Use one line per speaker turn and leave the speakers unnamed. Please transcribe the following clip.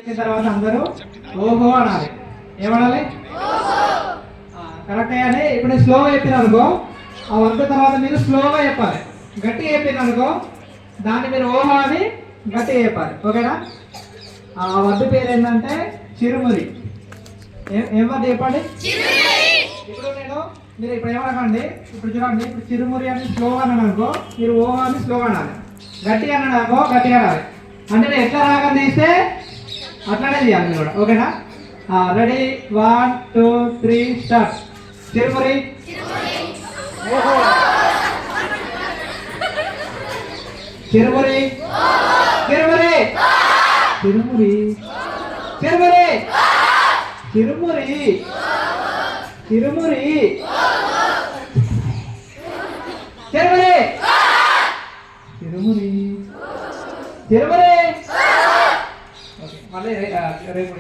చెప్పిన తర్వాత అందరూ ఓహో అనాలి. ఏమనాలి? కరెక్ట్ అయ్యాలి. ఇప్పుడు నేను స్లోగా చెప్పిన అనుకో, ఆ వర్డ్ తర్వాత మీరు స్లోగా చెప్పాలి. గట్టిగా చెప్పిన అనుకో, దాన్ని మీరు ఓహో అని గట్టిగా చెప్పాలి. ఓకేనా? ఆ వర్డ్ పేరు ఏంటంటే చిరుమురి. ఏం వర్డ్ చెప్పండి? ఇప్పుడు మీరు ఇప్పుడు ఏమనకండి, ఇప్పుడు చూడండి, ఇప్పుడు చిరుమురి అని స్లోగా అన్నాను అనుకో, మీరు ఓహో అని స్లోగా అనాలి. గట్టిగా అన్నాడు అనుకో, గట్టిగా అనాలి. అంటే నేను ఎట్లా రాగం తీస్తే అట్లానే చేయాలి మీరు కూడా. ఓకేనా? Ready, 1 2 3 start. చిరుమురి, చిరుమురి, చిరుమురి, చిరుమురి, చిరుమురి, చిరుమురి, చిరుమురి, చిరుమురి, చిరుమురి, చిరుమురి. ఓకే, మళ్ళీ రేపు